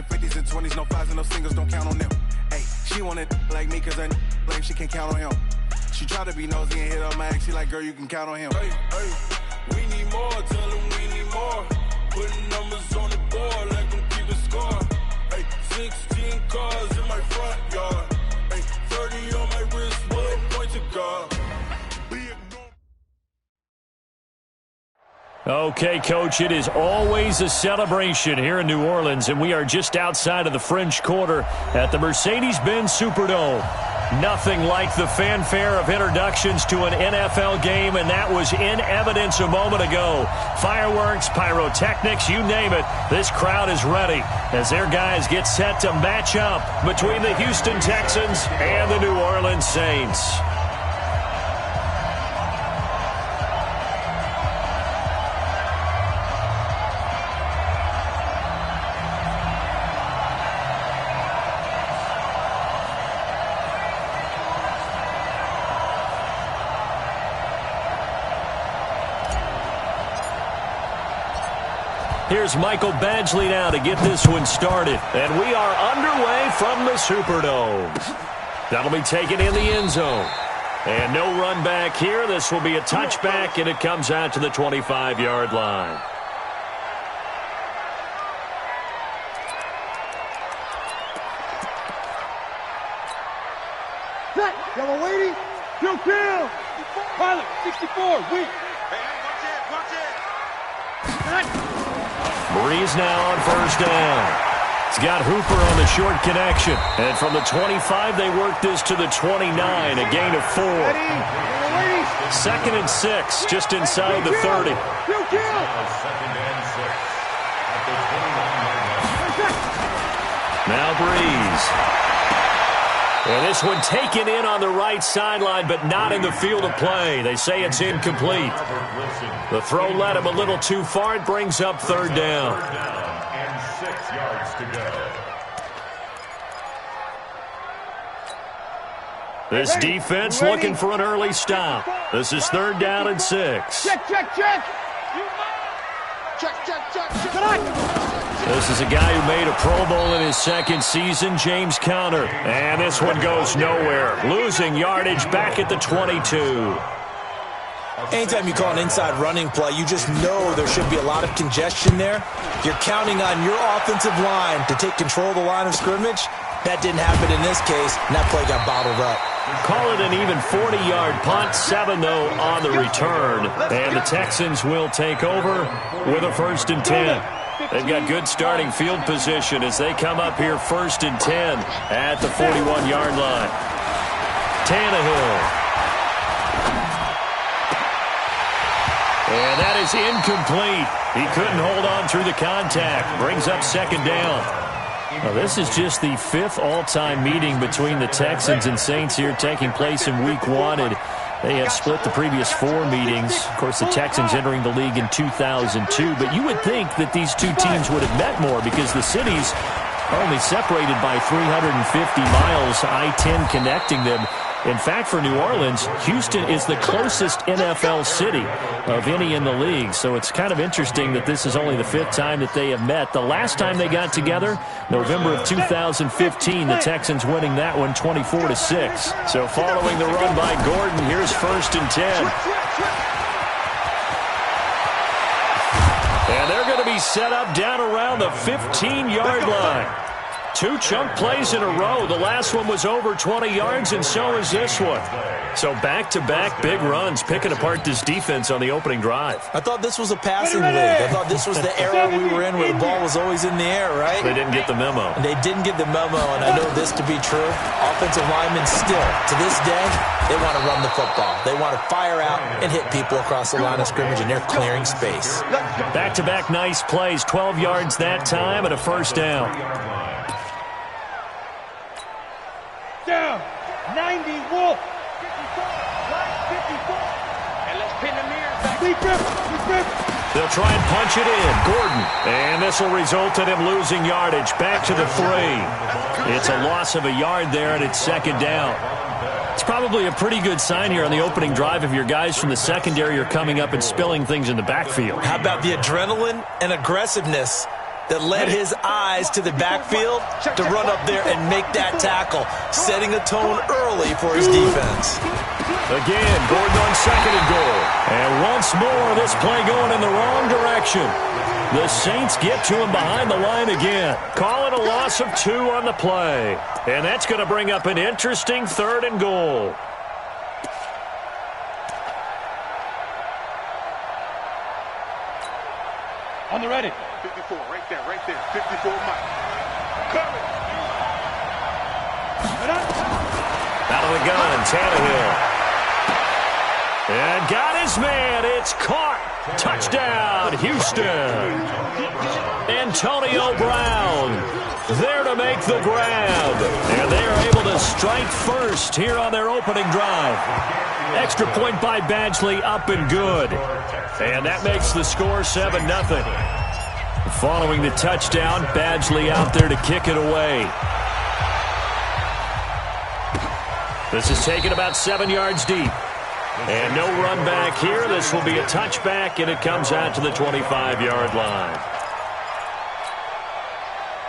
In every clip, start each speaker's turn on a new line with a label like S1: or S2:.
S1: 50s and 20s, no fives and no singles, don't count on them. Hey, she wanted like me cause I like she can't count on him. She tried to be nosy and hit up my ex, she like, girl, you can count on him. Hey, we need more, tell them we need more. Putting numbers on the board, like them keep a score. Hey, 16 cars in my front yard. Hey, 30 on my wrist, bullet point to God.
S2: Okay, Coach, it is always a celebration here in New Orleans, and we are just outside of the French Quarter at the Mercedes-Benz Superdome. Nothing like the fanfare of introductions to an NFL game, and that was in evidence a moment ago. Fireworks, pyrotechnics, you name it, this crowd is ready as their guys get set to match up between the Houston Texans and the New Orleans Saints. Here's Michael Badgley now to get this one started. And we are underway from the Superdome. That'll be taken in the end zone. And no run back here. This will be a touchback, and it comes out to the 25-yard line.
S3: Set. Yellow waiting. Kill. Pilot, 64. Weak. Watch it.
S2: Breeze now on first down. He's got Hooper on the short connection. And from the 25, they work this to the 29, a gain of 4. Second and 6, just inside the 30. Now Breeze. And this one taken in on the right sideline, but not in the field of play. They say it's incomplete. The throw led him a little too far. It brings up third down.
S4: And 6 yards to go.
S2: This defense looking for an early stop. This is third down and 6.
S3: Check.
S2: This is a guy who made a Pro Bowl in his second season, James Conner. And this one goes nowhere. Losing yardage back at the 22.
S5: Anytime you call an inside running play, you just know there should be a lot of congestion there. You're counting on your offensive line to take control of the line of scrimmage. That didn't happen in this case, and that play got bottled up.
S2: Call it an even 40-yard punt, 7, though, on the return. And the Texans will take over with a 1st and 10. They've got good starting field position as they come up here 1st and 10 at the 41-yard line. Tannehill. And that is incomplete. He couldn't hold on through the contact. Brings up 2nd down. Now, this is just the 5th all-time meeting between the Texans and Saints here taking place in Week 1. And they have split the previous 4 meetings. Of course, the Texans entering the league in 2002. But you would think that these two teams would have met more because the cities are only separated by 350 miles, I-10 connecting them. In fact, for New Orleans, Houston is the closest NFL city of any in the league. So it's kind of interesting that this is only the 5th time that they have met. The last time they got together, November of 2015, the Texans winning that one 24-6. So following the run by Gordon, here's 1st and 10. And they're going to be set up down around the 15-yard line. 2 chunk plays in a row. The last one was over 20 yards, and so is this one. So back-to-back big runs, picking apart this defense on the opening drive.
S5: I thought this was a passing league. I thought this was the era we were in where the ball was always in the air, right?
S2: They didn't get the memo.
S5: And they didn't get the memo, and I know this to be true. Offensive linemen still, to this day, they want to run the football. They want to fire out and hit people across the line of scrimmage, and they're clearing space.
S2: Back-to-back nice plays, 12 yards that time, and a 1st down.
S3: Down. 90, Wolf. 54. And let's pin the mirror back.
S2: They'll try and punch it in. Gordon. And this will result in him losing yardage. Back to the 3. It's a loss of a yard there, and it's 2nd down. It's probably a pretty good sign here on the opening drive if your guys from the secondary are coming up and spilling things in the backfield.
S5: How about the adrenaline and aggressiveness that led his eyes to the backfield to run up there and make that tackle, setting a tone early for his defense.
S2: Again, Gordon on 2nd and goal. And once more, this play going in the wrong direction. The Saints get to him behind the line again. Call it a loss of 2 on the play. And that's going to bring up an interesting 3rd and goal.
S3: On the ready.
S6: 54, right there. 54, Mike. Coming.
S2: Out of the gun, Tannehill. And got his man. It's caught. Touchdown, Houston. Antonio Brown there to make the grab. And they are able to strike first here on their opening drive. Extra point by Badgley, up and good. And that makes the score 7-0. Following the touchdown, Badgley out there to kick it away. This is taken about 7 yards deep. And no run back here. This will be a touchback, and it comes out to the 25-yard line.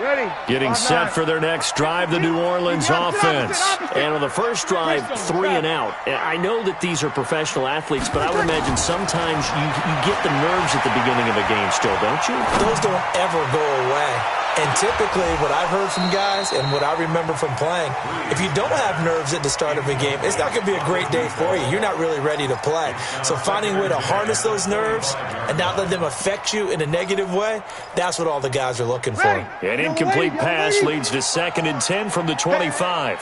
S3: Ready.
S2: Getting set for their next drive, the New Orleans offense. And on the first drive, 3 and out. I know that these are professional athletes, but I would imagine sometimes you get the nerves at the beginning of a game still, don't you?
S5: Those don't ever go away. And typically, what I've heard from guys and what I remember from playing, if you don't have nerves at the start of a game, it's not going to be a great day for you. You're not really ready to play. So finding a way to harness those nerves and not let them affect you in a negative way, that's what all the guys are looking for.
S2: An incomplete pass leads to 2nd and 10 from the 25.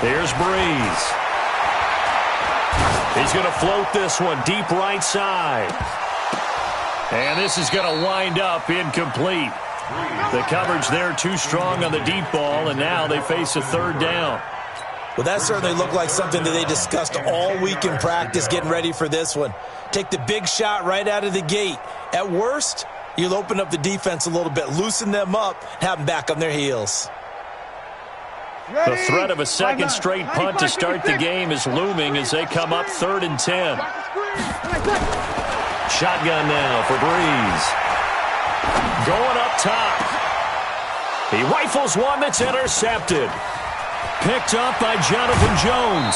S2: Here's Breeze. He's going to float this one deep right side. And this is going to wind up incomplete. The coverage there too strong on the deep ball, and now they face a 3rd down.
S5: Well, that certainly looked like something that they discussed all week in practice getting ready for this one. Take the big shot right out of the gate. At worst, you'll open up the defense a little bit, loosen them up, have them back on their heels.
S2: The threat of a second straight punt to start the game is looming as they come up 3rd and 10. Shotgun now for Breeze. Going up top. He rifles one that's intercepted. Picked up by Jonathan Jones.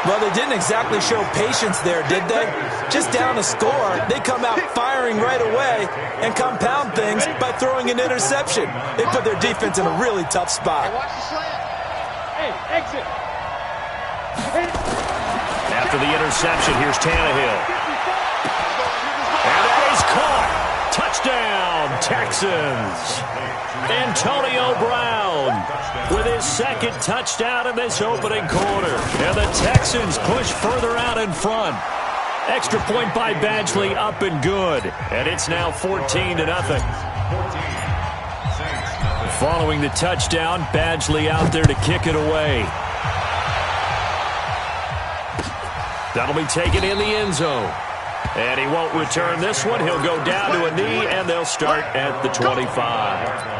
S5: Well, they didn't exactly show patience there, did they? Just down a score, they come out firing right away and compound things by throwing an interception. They put their defense in a really tough spot.
S3: Hey, exit.
S2: After the interception, here's Tannehill. And that is caught. Touchdown, Texans. Antonio Brown with his 2nd touchdown in this opening quarter. And the Texans push further out in front. Extra point by Badgley, up and good. And it's now 14-0. Following the touchdown, Badgley out there to kick it away. That'll be taken in the end zone. And he won't return this one. He'll go down to a knee, and they'll start at the 25.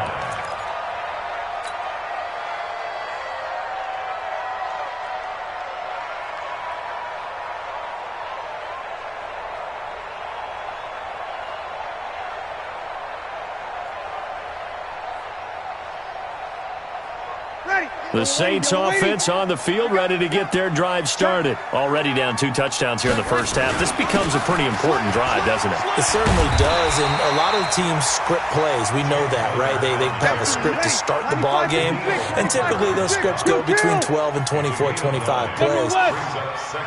S2: The Saints offense on the field, ready to get their drive started. Already down 2 touchdowns here in the first half. This becomes a pretty important drive, doesn't it?
S5: It certainly does, and a lot of teams script plays. We know that, right? They have a script to start the ball game, and typically those scripts go between 12 and 24, 25 plays.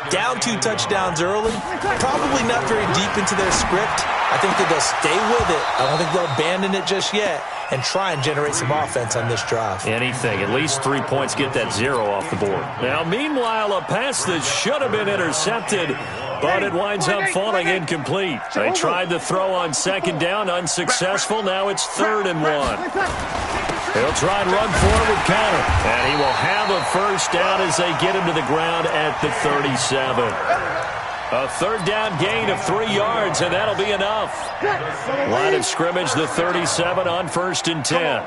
S5: Down 2 touchdowns early, probably not very deep into their script. I think that they'll stay with it. I don't think they'll abandon it just yet and try and generate some offense on this drive.
S2: Anything. At least 3 points, get that 0 off the board. Now, meanwhile, a pass that should have been intercepted, but it winds up falling incomplete. They tried to throw on 2nd down, unsuccessful. Now it's 3rd and 1. He'll try and run forward, counter. And he will have a first down as they get him to the ground at the 37. A 3rd down gain of 3 yards, and that'll be enough. Line of scrimmage, the 37 on 1st and 10.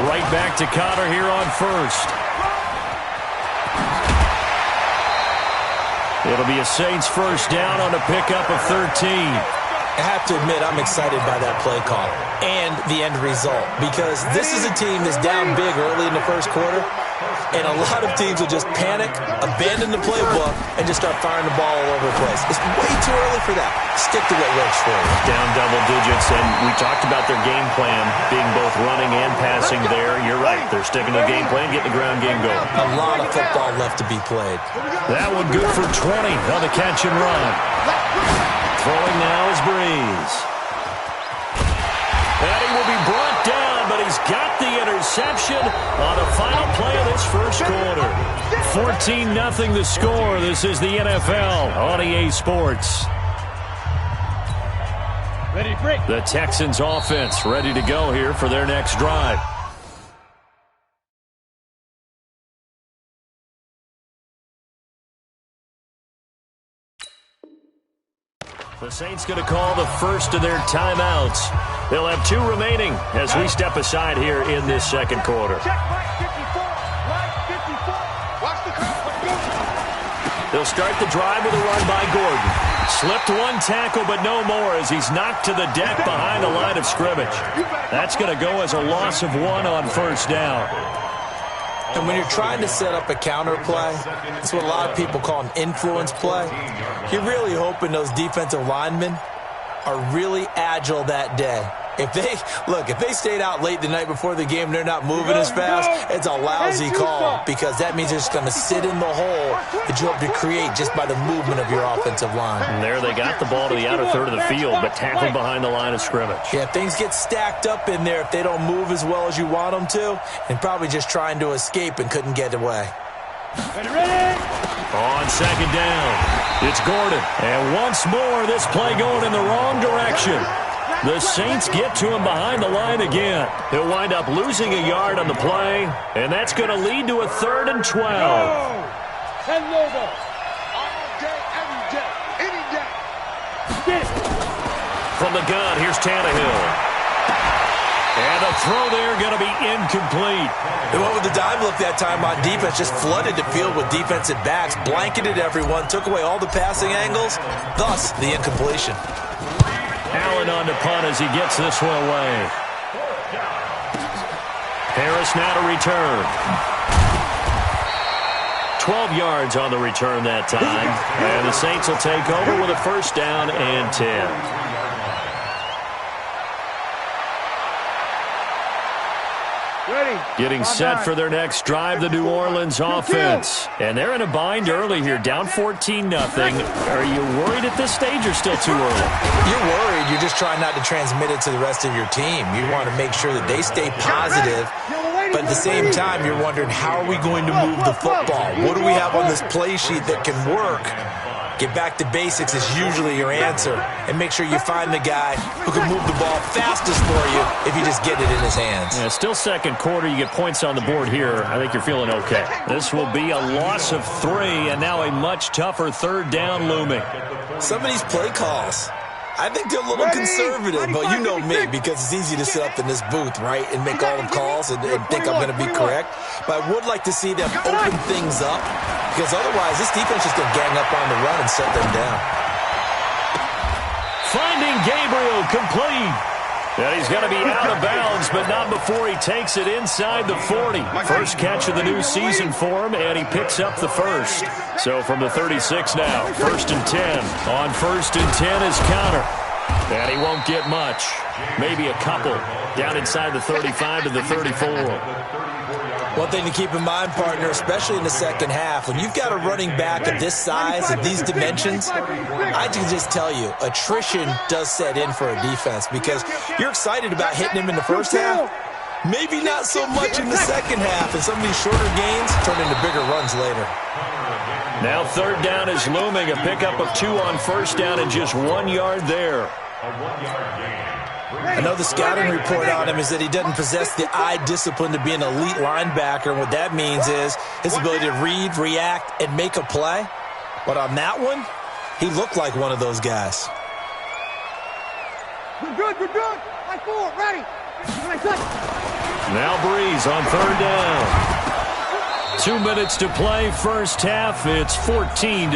S2: Right back to Conner here on 1st. It'll be a Saints first down on a pickup of 13.
S5: I have to admit, I'm excited by that play call and the end result because this is a team that's down big early in the first quarter, and a lot of teams will just panic, abandon the playbook, and just start firing the ball all over the place. It's way too early for that. Stick to what works for you.
S2: Down double digits, and we talked about their game plan being both running and passing there. You're right. They're sticking to the game plan, getting the ground game going.
S5: A lot of football left to be played.
S2: That one good for 20 on the catch and run. Throwing now is Breeze. And he will be brought down, but he's got the interception on the final play of this first quarter. 14-0 the score. This is the NFL on EA Sports.
S3: Ready, break.
S2: The Texans offense ready to go here for their next drive. The Saints going to call the first of their timeouts. They'll have 2 remaining as we step aside here in this second quarter. They'll start the drive with a run by Gordon. Slipped one tackle, but no more as he's knocked to the deck behind the line of scrimmage. That's going to go as a loss of 1 on first down.
S5: And when you're trying to set up a counter play, it's what a lot of people call an influence play. You're really hoping those defensive linemen are really agile that day. If they stayed out late the night before the game, they're not moving as fast, it's a lousy call because that means they're just going to sit in the hole that you hope to create just by the movement of your offensive line.
S2: And there they got the ball to the outer third of the field, but tackled behind the line of scrimmage.
S5: Yeah, things get stacked up in there if they don't move as well as you want them to, and probably just trying to escape and couldn't get away.
S3: Ready.
S2: On second down, it's Gordon. And once more, this play going in the wrong direction. The Saints get to him behind the line again. He'll wind up losing a yard on the play, and that's going to lead to a 3rd and 12.
S3: And logo. All day, every day, any day. Get it.
S2: From the gun, here's Tannehill. And the throw there going to be incomplete.
S5: They went with the dime look that time on defense, just flooded the field with defensive backs, blanketed everyone, took away all the passing angles, thus the incompletion.
S2: Allen on the punt as he gets this one away. Harris now to return. 12 yards on the return that time. And the Saints will take over with a first down and 10. Getting set for their next drive, the New Orleans offense. And they're in a bind early here, down 14-0. Are you worried at this stage or still too early?
S5: You're worried. You're just trying not to transmit it to the rest of your team. You want to make sure that they stay positive. But at the same time, you're wondering, how are we going to move the football? What do we have on this play sheet that can work? Get back to basics is usually your answer. And make sure you find the guy who can move the ball fastest for you if you just get it in his hands.
S2: Yeah, still second quarter. You get points on the board here. I think you're feeling okay. This will be a loss of 3, and now a much tougher 3rd down looming.
S5: Some of these play calls, I think they're a little conservative, but you know me, because it's easy to sit up in this booth, right, and make all the calls and think I'm going to be correct. But I would like to see them open things up, because otherwise this defense is going to gang up on the run and shut them down.
S2: Finding Gabriel complete. And he's going to be out of bounds, but not before he takes it inside the 40. First catch of the new season for him, and he picks up the first. So from the 36 now, 1st and 10. On 1st and 10 is counter. And he won't get much. Maybe a couple. Down inside the 35 to the 34.
S5: One thing to keep in mind, partner, especially in the second half, when you've got a running back of this size and these dimensions, I can just tell you, attrition does set in for a defense because you're excited about hitting him in the first half. Maybe not so much in the second half, and some of these shorter gains turn into bigger runs later.
S2: Now 3rd down is looming, a pickup of 2 on first down and just 1 yard there.
S5: I know the scouting report on him is that he doesn't possess the eye discipline to be an elite linebacker, and what that means is his ability to read, react, and make a play. But on that one, he looked like one of those guys.
S3: We're good, we're good. High forward, ready.
S2: Now Breeze on 3rd down. 2 minutes to play first half. It's 14-0.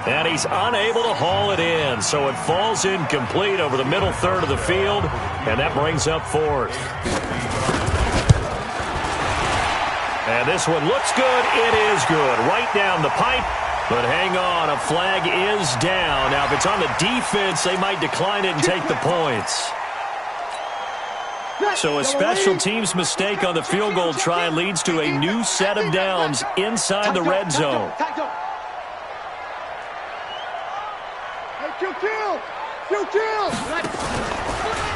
S2: And he's unable to haul it in. So it falls incomplete over the middle third of the field. And that brings up fourth. And this one looks good. It is good. Right down the pipe. But hang on, a flag is down. Now, if it's on the defense, they might decline it and take the points. So a special teams mistake on the field goal try leads to a new set of downs inside the red zone.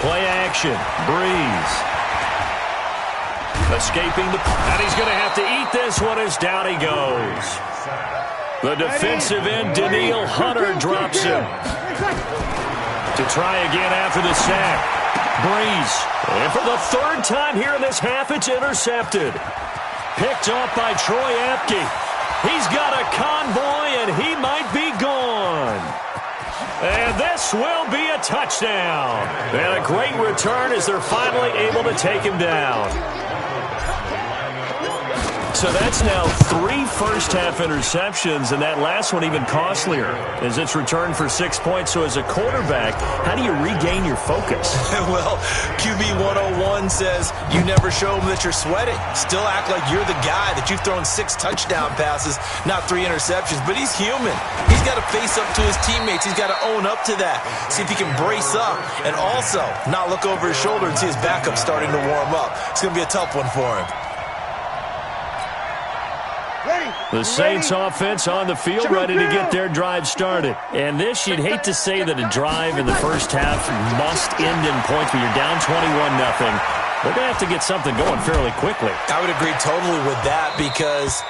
S2: Play action. Breeze. Escaping the... And he's going to have to eat this one as down he goes. The defensive end, Danielle Hunter, drops him. To try again after the sack. Breeze. And for the third time here in this half, it's intercepted. Picked off by Troy Apke. He's got a convoy, and he might be gone. And this will be a touchdown. And a great return as they're finally able to take him down. So that's now 3 first-half interceptions, and that last one even costlier as it's returned for 6 points. So as a quarterback, how do you regain your focus?
S5: Well, QB 101 says you never show them that you're sweating. Still act like you're the guy, that you've thrown 6 touchdown passes, not 3 interceptions. But he's human. He's got to face up to his teammates. He's got to own up to that. See if he can brace up and also not look over his shoulder and see his backup starting to warm up. It's going to be a tough one for him.
S2: The Saints offense on the field, ready to get their drive started. And this, you'd hate to say that a drive in the first half must end in points, but you're down 21-0. They're going to have to get something going fairly quickly.
S5: I would agree totally with that, because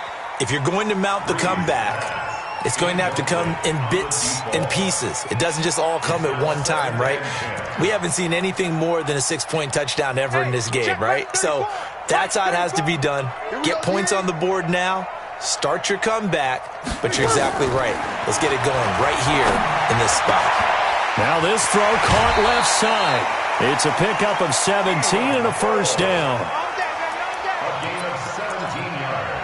S5: if you're going to mount the comeback, it's going to have to come in bits and pieces. It doesn't just all come at one time, right? We haven't seen anything more than a 6-point touchdown ever in this game, right? So that's how it has to be done. Get points on the board now. Start your comeback, but you're exactly right. Let's get it going right here in this spot.
S2: Now this throw caught left side. It's a pickup of 17 and a first down.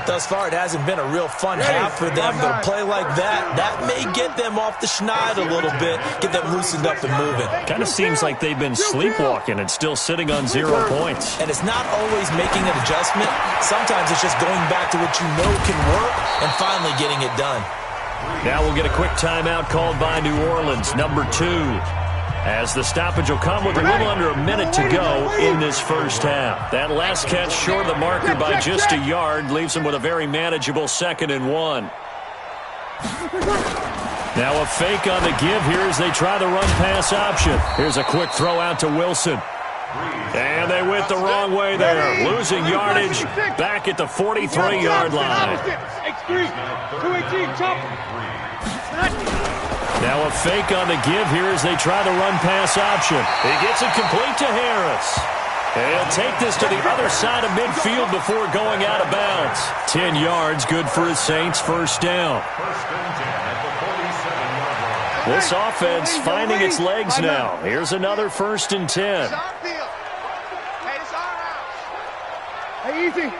S5: Thus far, it hasn't been a real fun half for them, but a play like that may get them off the schneid a little bit, get them loosened up and moving.
S2: Kind of seems like they've been sleepwalking and still sitting on 0 points.
S5: And it's not always making an adjustment. Sometimes it's just going back to what you know can work and finally getting it done.
S2: Now we'll get a quick timeout called by New Orleans, number 2. As the stoppage will come with a little under a minute to go in this first half. That last catch short of the marker by just a yard leaves them with a very manageable 2nd and 1. Now a fake on the give here as they try the run-pass option. Here's a quick throw out to Wilson. And they went the wrong way there. Losing yardage back at the 43-yard line. Now a fake on the give here as they try the run-pass option. He gets it complete to Harris. And he'll take this to the other side of midfield before going out of bounds. 10 yards, good for his Saints first down. This offense finding its legs now. Here's another 1st and 10.
S3: Hey, easy.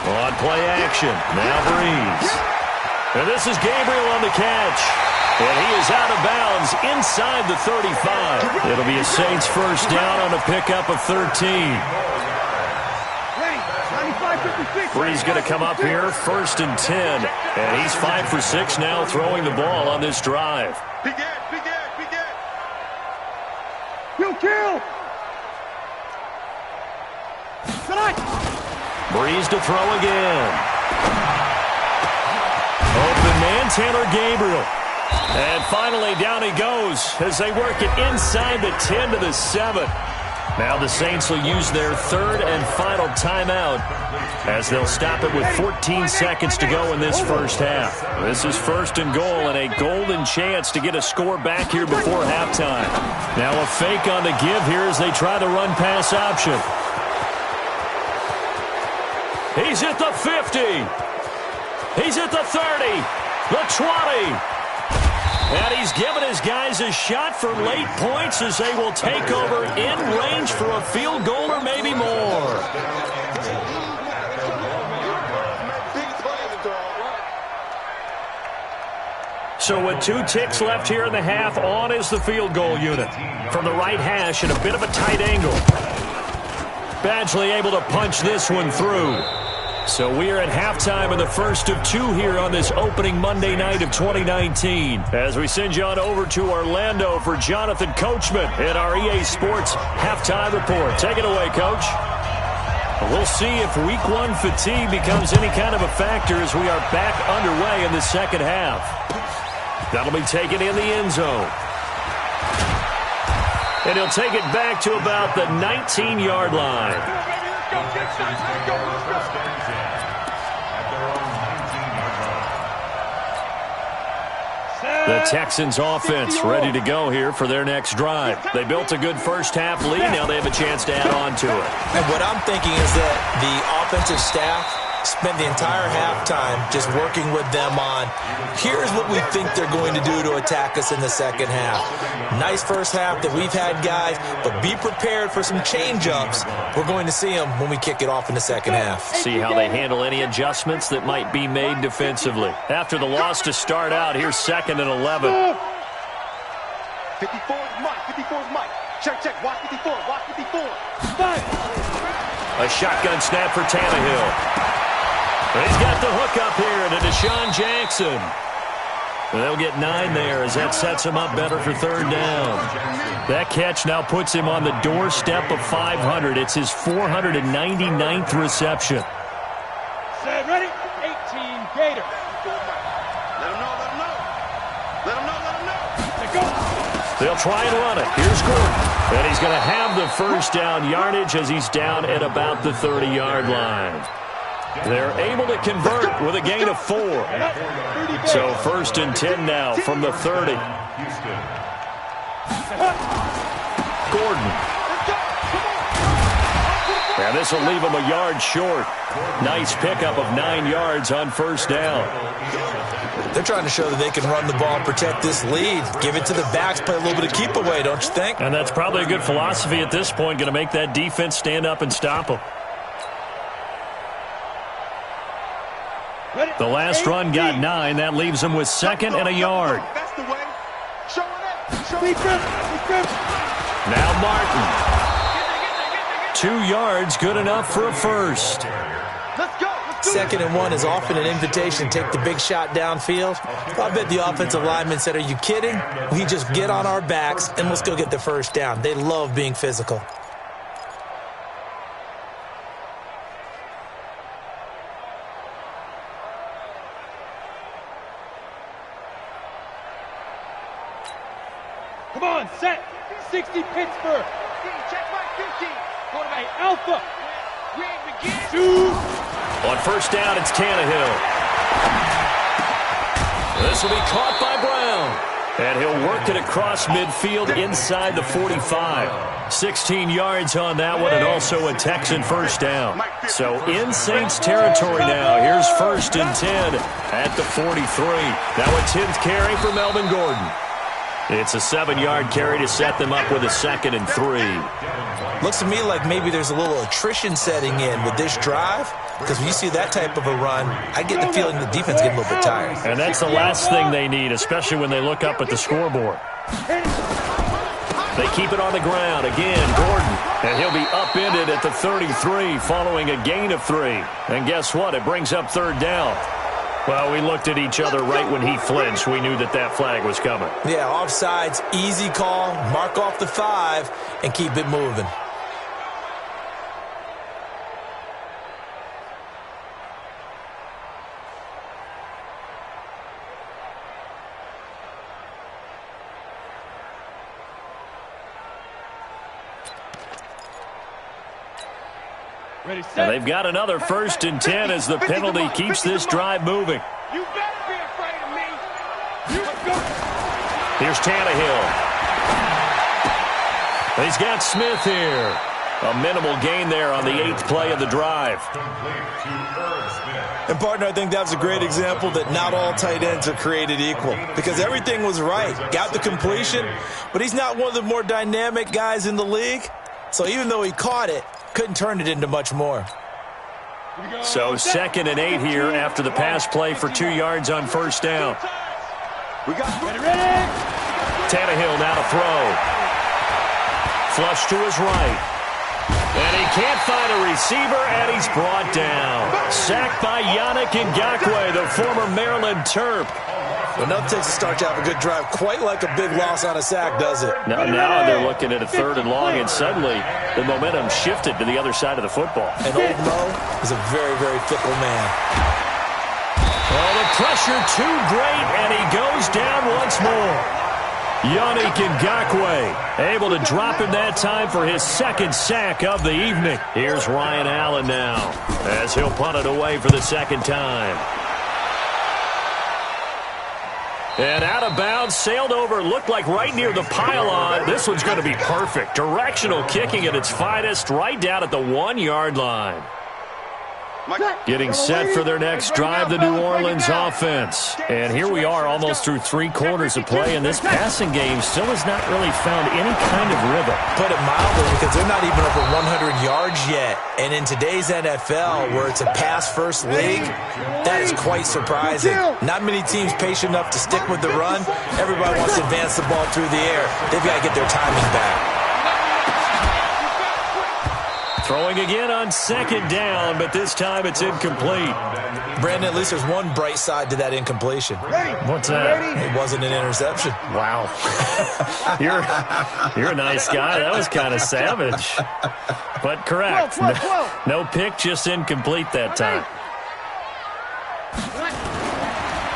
S2: On play action, now Breeze. And this is Gabriel on the catch. And he is out of bounds inside the 35. It'll be a Saints first down on a pickup of 13. Breeze going to come up here, 1st and 10. And he's 5 for 6 now throwing the ball on this drive.
S3: Kill!
S2: Breeze to throw again. Open man, Taylor Gabriel. And finally down he goes as they work it inside the 10 to the 7. Now the Saints will use their 3rd and final timeout as they'll stop it with 14 seconds to go in this first half. This is 1st and goal and a golden chance to get a score back here before halftime. Now a fake on the give here as they try the run-pass option. He's at the 50. He's at the 30. The 20. And he's given his guys a shot for late points as they will take over in range for a field goal or maybe more. So with 2 ticks left here in the half, on is the field goal unit. From the right hash at a bit of a tight angle. Badgley able to punch this one through. So we are at halftime in the first of 2 here on this opening Monday night of 2019. As we send you on over to Orlando for Jonathan Coachman in our EA Sports Halftime Report. Take it away, Coach. We'll see if Week 1 fatigue becomes any kind of a factor as we are back underway in the second half. That'll be taken in the end zone. And he'll take it back to about the 19-yard line. The Texans offense ready to go here for their next drive. They built a good first half lead. Now they have a chance to add on to it.
S5: And what I'm thinking is that the offensive staff spent the entire halftime just working with them on, here's what we think they're going to do to attack us in the second half. Nice first half that we've had, guys, but be prepared for some change-ups. We're going to see them when we kick it off in the second half.
S2: See how they handle any adjustments that might be made defensively. After the loss to start out, here's 2nd and 11.
S6: 54 is Mike. 54 is Mike. Check, check. Watch 54. Watch 54.
S2: A shotgun snap for Tannehill. He's got the hook up here to Deshaun Jackson. They'll get 9 there as that sets him up better for 3rd down. That catch now puts him on the doorstep of 500. It's his 499th reception.
S3: Set, ready? 18, Gator.
S6: Let him know, let him know. Let him know, let him know.
S3: Let's go.
S2: They'll try and run it. Here's Gordon. And he's going to have the first down yardage as he's down at about the 30-yard line. They're able to convert with a gain of 4. So 1st and 10 now from the 30. Gordon. And this will leave him a yard short. Nice pickup of 9 yards on 1st down.
S5: They're trying to show that they can run the ball and protect this lead. Give it to the backs, play a little bit of keep away, don't you think?
S2: And that's probably a good philosophy at this point, going to make that defense stand up and stop them. The last run got 9. That leaves him with 2nd and a yard.
S6: That's the way. Show it.
S2: Now Martin. 2 yards, good enough for a first.
S6: Let's go.
S5: 2nd and 1 is often an invitation to take the big shot downfield. I bet the offensive lineman said, are you kidding? We just get on our backs and let's go get the first down. They love being physical.
S3: Come on, set. 60 Pittsburgh.
S6: Check my 15.
S3: Quarterback Alpha.
S6: Shoot.
S2: On 1st down, it's Tannehill. This will be caught by Brown. And he'll work it across midfield inside the 45. 16 yards on that one, and also a Texan first down. So in Saints territory now. Here's 1st and 10 at the 43. Now a 10th carry for Melvin Gordon. It's a 7-yard carry to set them up with a 2nd and 3.
S5: Looks to me like maybe there's a little attrition setting in with this drive, because when you see that type of a run, I get the feeling the defense getting a little bit tired.
S2: And that's the last thing they need, especially when they look up at the scoreboard. They keep it on the ground. Again, Gordon. And he'll be upended at the 33 following a gain of 3. And guess what? It brings up 3rd down. Well, we looked at each other right when he flinched. We knew that that flag was coming.
S5: Yeah, offsides, easy call, mark off the 5, and keep it moving.
S3: Ready, set.
S2: And they've got another 1st and 10 as the penalty keeps this drive moving.
S3: You better be afraid of me. You go.
S2: Here's Tannehill. He's got Smith here. A minimal gain there on the 8th play of the drive.
S5: And, partner, I think that was a great example that not all tight ends are created equal because everything was right. Got the completion, but he's not one of the more dynamic guys in the league. So even though he caught it, couldn't turn it into much more.
S2: So 2nd and 8 here after the pass play for 2 yards on first down. Tannehill now to throw. Flush to his right. And he can't find a receiver, and he's brought down. Sacked by Yannick Ngakoue, the former Maryland Terp.
S5: Well, nothing takes a start to have a good drive quite like a big loss on a sack, does it?
S2: Now they're looking at a 3rd and long, and suddenly the momentum shifted to the other side of the football.
S5: And Old Mo is a very, very fickle man.
S2: Oh, the pressure too great, and he goes down once more. Yannick Ngakoue able to drop him that time for his 2nd sack of the evening. Here's Ryan Allen now as he'll punt it away for the 2nd time. And out of bounds, sailed over, looked like right near the pylon. This one's going to be perfect. Directional kicking at its finest, right down at the 1-yard line. Getting set for their next drive, the New Orleans offense. And here we are almost through 3 quarters of play, and this passing game still has not really found any kind of rhythm.
S5: Put it mildly, because they're not even over 100 yards yet. And in today's NFL, where it's a pass-first league, that is quite surprising. Not many teams patient enough to stick with the run. Everybody wants to advance the ball through the air. They've got to get their timing back.
S2: Throwing again on 2nd down, but this time it's incomplete.
S5: Brandon, at least there's one bright side to that incompletion.
S2: What's that?
S5: It wasn't an interception.
S2: Wow. You're a nice guy. That was kind of savage. But correct. No pick, just incomplete that time.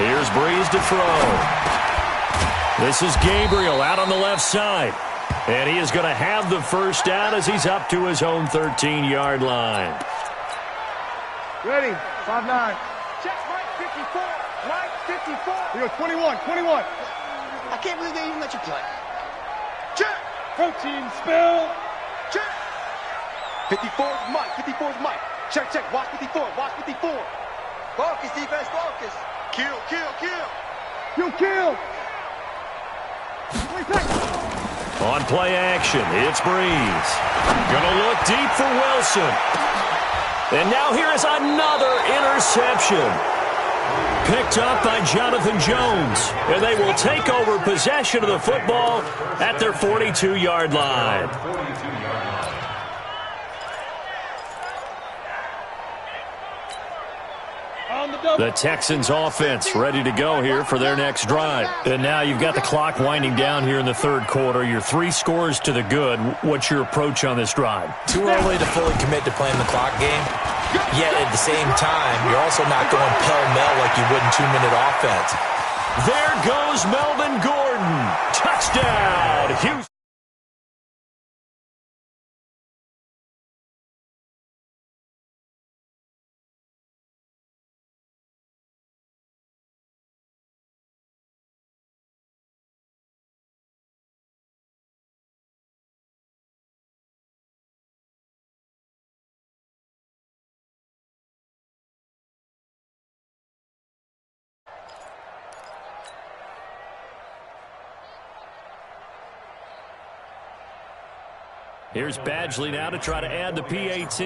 S2: Here's Breeze to throw. This is Gabriel out on the left side. And he is going to have the first down as he's up to his own 13-yard line.
S3: Ready, 5-9. Check, Mike 54. Mike 54. We go 21. I can't believe they even let you play. Check. Protein spill. Check. 54 is Mike. 54 is Mike. Check. Watch 54. Focus, defense, focus. Kill. Kill.
S2: On play action, it's Breeze. Gonna look deep for Wilson. And now here is another interception. Picked up by Jonathan Jones. And they will take over possession of the football at their 42-yard line. The Texans offense ready to go here for their next drive. And now you've got the clock winding down here in the 3rd quarter. You're 3 scores to the good. What's your approach on this drive?
S5: Too early to fully commit to playing the clock game. Yet at the same time, you're also not going pell-mell like you would in 2-minute offense.
S2: There goes Melvin Gordon. Touchdown, Houston. Here's Badgley now to try to add the PAT.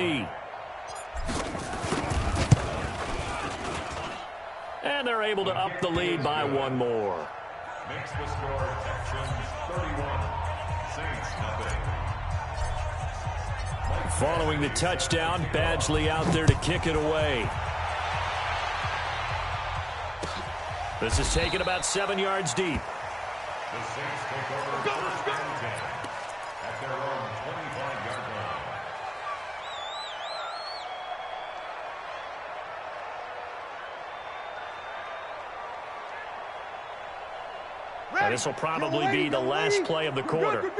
S2: And they're able to up the lead by 1 more.
S4: Makes the score Texans 31, Saints nothing.
S2: Following the touchdown, Badgley out there to kick it away. This is taken about 7 yards deep.
S4: The Saints take over first and 10 at their own 25-yard line.
S2: And this will probably be the last play of the quarter.
S3: Good.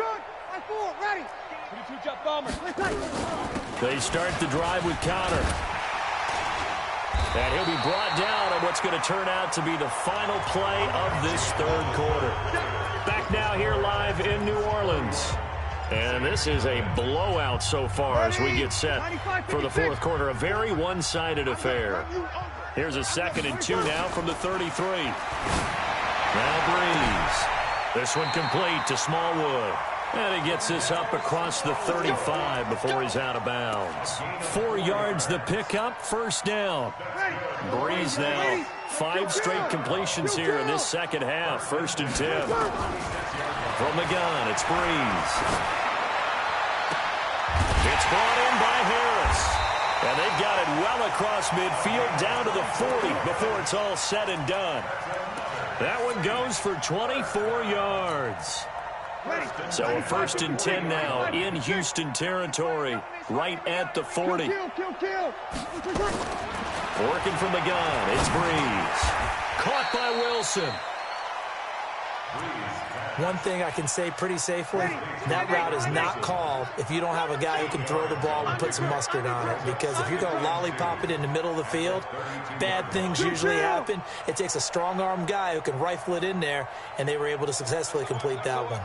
S3: Ready. 22 jump bomber.
S2: They start the drive with Connor. And he'll be brought down on what's going to turn out to be the final play of this 3rd quarter. Back now here live in New Orleans. And this is a blowout so far as we get set for the fourth quarter. A very one-sided affair. Here's a 2nd and 2 now from the 33. Now Breeze. This one complete to Smallwood. And he gets this up across the 35 before he's out of bounds. 4 yards the pickup, first down. Breeze now 5 straight completions here in this second half. 1st and 10. From the gun, it's Breeze. It's brought in by Harris. And they've got it well across midfield down to the 40 before it's all said and done. That one goes for 24 yards. So a 1st and 10 now in Houston territory, right at the 40. Working from the gun, it's Breeze. Caught by Wilson.
S5: One thing I can say pretty safely, that route is not called if you don't have a guy who can throw the ball and put some mustard on it. Because if you're going to lollipop it in the middle of the field, bad things usually happen. It takes a strong-arm guy who can rifle it in there, and they were able to successfully complete that one.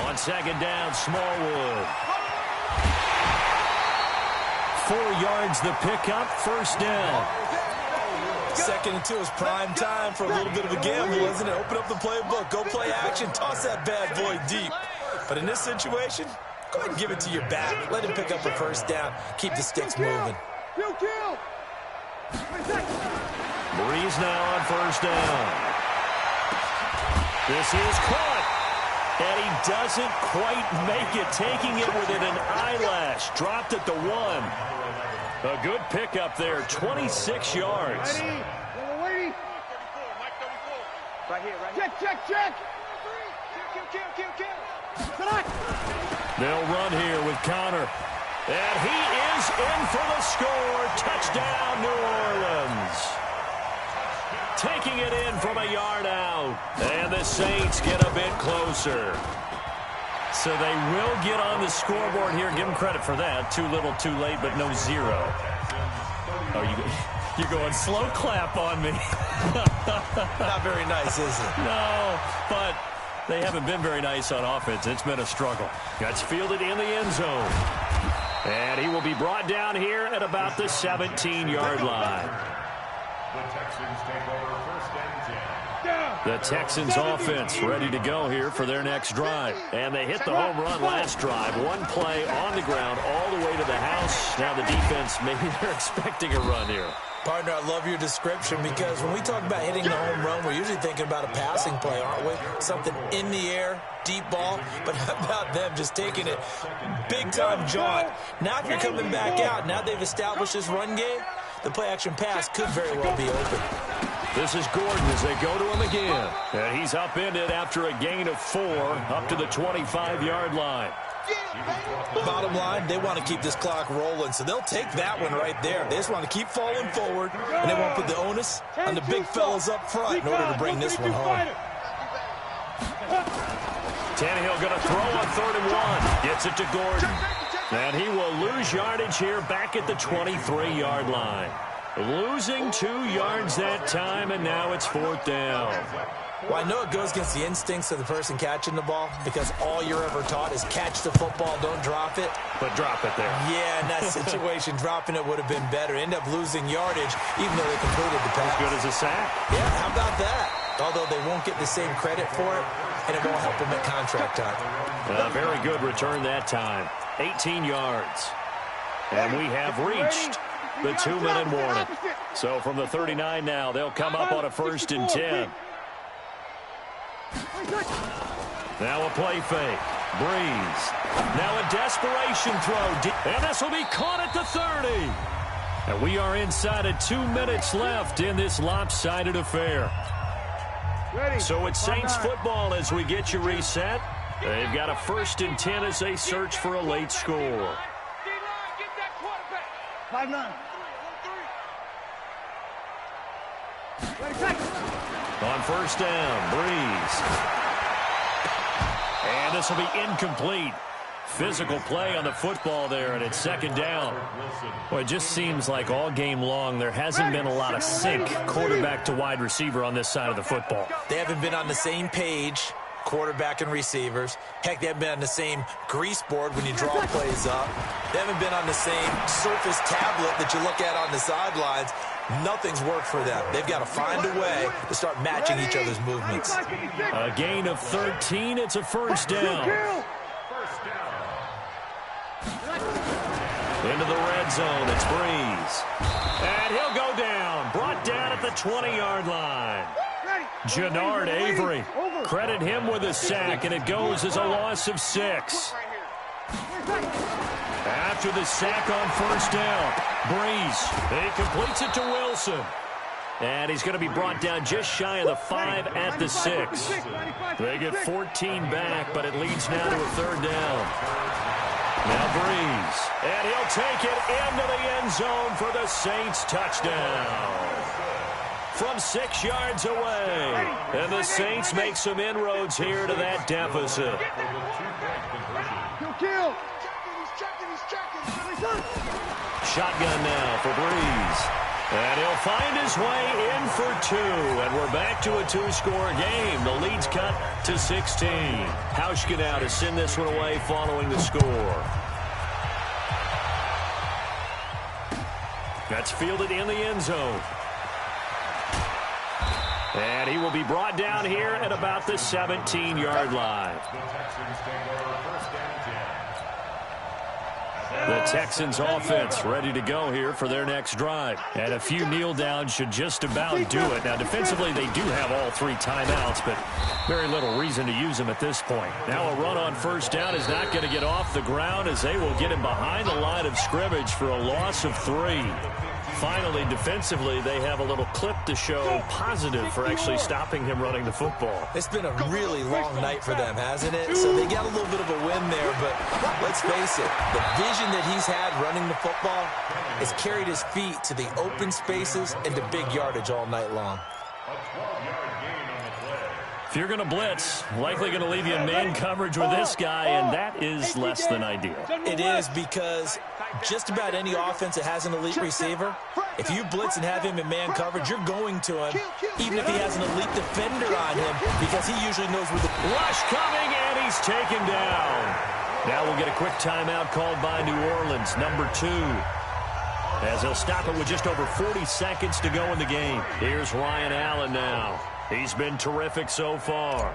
S2: On 2nd down, Smallwood. 4 yards the pickup, first down.
S5: 2nd and 2 is prime time for a little bit of a gamble, isn't it? Open up the playbook, go play action, toss that bad boy deep. But in this situation, go ahead and give it to your back. Let him pick up a first down. Keep the sticks moving.
S2: Breeze now on 1st down. This is caught. And he doesn't quite make it, taking it within an eyelash. Dropped at the 1. A good pickup there, 26 yards.
S3: Right here, right here. Check.
S2: They'll run here with Connor. And he is in for the score. Touchdown, New Orleans. Taking it in from a yard out. And the Saints get a bit closer. So they will get on the scoreboard here. Give them credit for that. Too little, too late, but no 0. Oh, you're going slow clap on me.
S5: Not very nice, is it?
S2: No, but they haven't been very nice on offense. It's been a struggle. That's fielded in the end zone. And he will be brought down here at about the 17-yard line.
S4: The Texans take over 1st and 10.
S2: The Texans offense ready to go here for their next drive. And they hit the home run last drive. 1 play on the ground all the way to the house. Now the defense, maybe they're expecting a run here.
S5: Partner, I love your description because when we talk about hitting the home run, we're usually thinking about a passing play, aren't we? Something in the air, deep ball. But how about them just taking it big-time jaunt? Now if you're coming back out, now they've established this run game, the play-action pass could very well be open.
S2: This is Gordon as they go to him again. And he's upended after a gain of 4 up to the 25-yard line.
S5: Bottom line, they want to keep this clock rolling, so they'll take that one right there. They just want to keep falling forward, and they won't put the onus on the big fellas up front in order to bring this one home.
S2: Tannehill going to throw on 3rd and 1. Gets it to Gordon. And he will lose yardage here back at the 23-yard line. Losing 2 yards that time, and now it's 4th down.
S5: Well, I know it goes against the instincts of the person catching the ball because all you're ever taught is catch the football, don't drop it.
S2: But drop it there.
S5: Yeah, in that situation, dropping it would have been better. End up losing yardage, even though they completed the pass.
S2: As good as a sack.
S5: Yeah, how about that? Although they won't get the same credit for it, and it won't help them at contract time.
S2: A very good return that time. 18 yards. And we have reached the 2-minute warning. So from the 39 now, they'll come up on a 1st and 10. Now a play fake. Breeze. Now a desperation throw. And this will be caught at the 30. And we are inside of 2 minutes left in this lopsided affair. So it's Saints football as we get you reset. They've got a 1st and 10 as they search for a late score.
S3: 5-9.
S2: On 1st down, Breeze. And this will be incomplete. Physical play on the football there, and it's 2nd down. Well, it just seems like all game long there hasn't been a lot of sync quarterback to wide receiver on this side of the football.
S5: They haven't been on the same page, quarterback and receivers. Heck, they haven't been on the same grease board when you draw plays up. They haven't been on the same Surface tablet that you look at on the sidelines. Nothing's worked for them. They've got to find a way to start matching each other's movements.
S2: A gain of 13. It's a first down. Into the red zone. It's Breeze. And he'll go down. Brought down at the 20-yard line. Jannard Avery. Credit him with a sack, and it goes as a loss of 6. After the sack on first down, Breeze, he completes it to Wilson. And he's going to be brought down just shy of the 5 at the 6. They get 14 back, but it leads now to a third down. Now Breeze, and he'll take it into the end zone for the Saints touchdown. From 6 yards away. And the Saints make some inroads here to that deficit. Shotgun now for Breeze. And he'll find his way in for 2. And we're back to a 2-score game. The lead's cut to 16. Hauschka now to send this one away following the score. That's fielded in the end zone. And he will be brought down here at about the 17-yard line. The Texans offense ready to go here for their next drive. And a few kneel downs should just about do it. Now, defensively, they do have all 3 timeouts, but very little reason to use them at this point. Now a run on first down is not going to get off the ground as they will get him behind the line of scrimmage for a loss of 3. Finally, defensively, they have a little clip to show positive for actually stopping him running the football.
S5: It's been a really long night for them, hasn't it? So they got a little bit of a win there, but let's face it, the vision that he's had running the football has carried his feet to the open spaces and to big yardage all night long.
S2: If you're going to blitz, likely going to leave you in man coverage with this guy, and that is less than ideal.
S5: It is, because just about any offense that has an elite receiver, if you blitz and have him in man coverage, you're going to him, even if he has an elite defender on him, because he usually knows where the
S2: rush coming, and he's taken down. Now we'll get a quick timeout called by New Orleans, number 2. As they'll stop it with just over 40 seconds to go in the game. Here's Ryan Allen now. He's been terrific so far.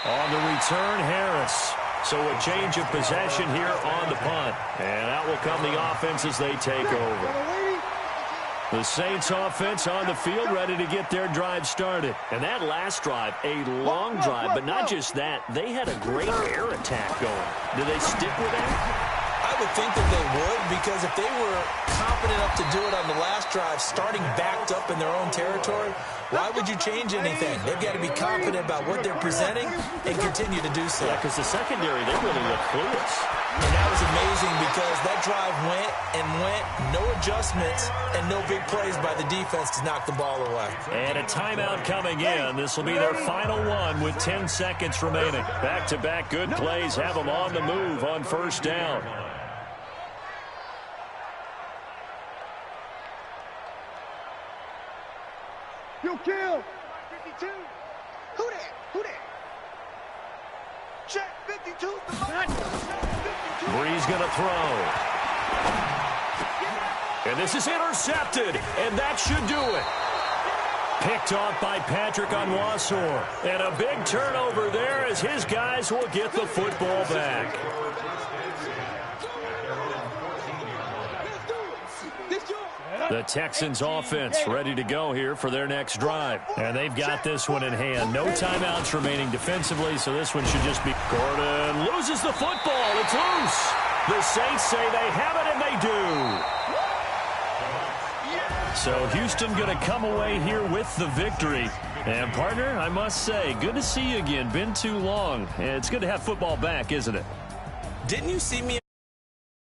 S2: On the return, Harris. So a change of possession here on the punt. And out will come the offense as they take over. The Saints offense on the field ready to get their drive started. And that last drive, a long drive, but not just that. They had a great air attack going. Do they stick with that?
S5: I would think that they would, because if they were confident enough to do it on the last drive, starting backed up in their own territory, why would you change anything? They've got to be confident about what they're presenting and continue to do so.
S2: Yeah, because the secondary, they really look clueless.
S5: And that was amazing, because that drive went and went, no adjustments, and no big plays by the defense to knock the ball away.
S2: And a timeout coming in. This will be their final one with 10 seconds remaining. Back-to-back good plays have them on the move on first down.
S3: You kill. 52. Who that? Who that? Check 52.
S2: Breeze going to throw. And this is intercepted, and that should do it. Picked off by Patrick Onwuasor. And a big turnover there as his guys will get the football back. The Texans offense ready to go here for their next drive. And they've got this one in hand. No timeouts remaining defensively, so this one should just be... Gordon loses the football. It's loose. The Saints say they have it, and they do. So Houston going to come away here with the victory. And, partner, I must say, good to see you again. Been too long. It's good to have football back, isn't it?
S5: Didn't you see me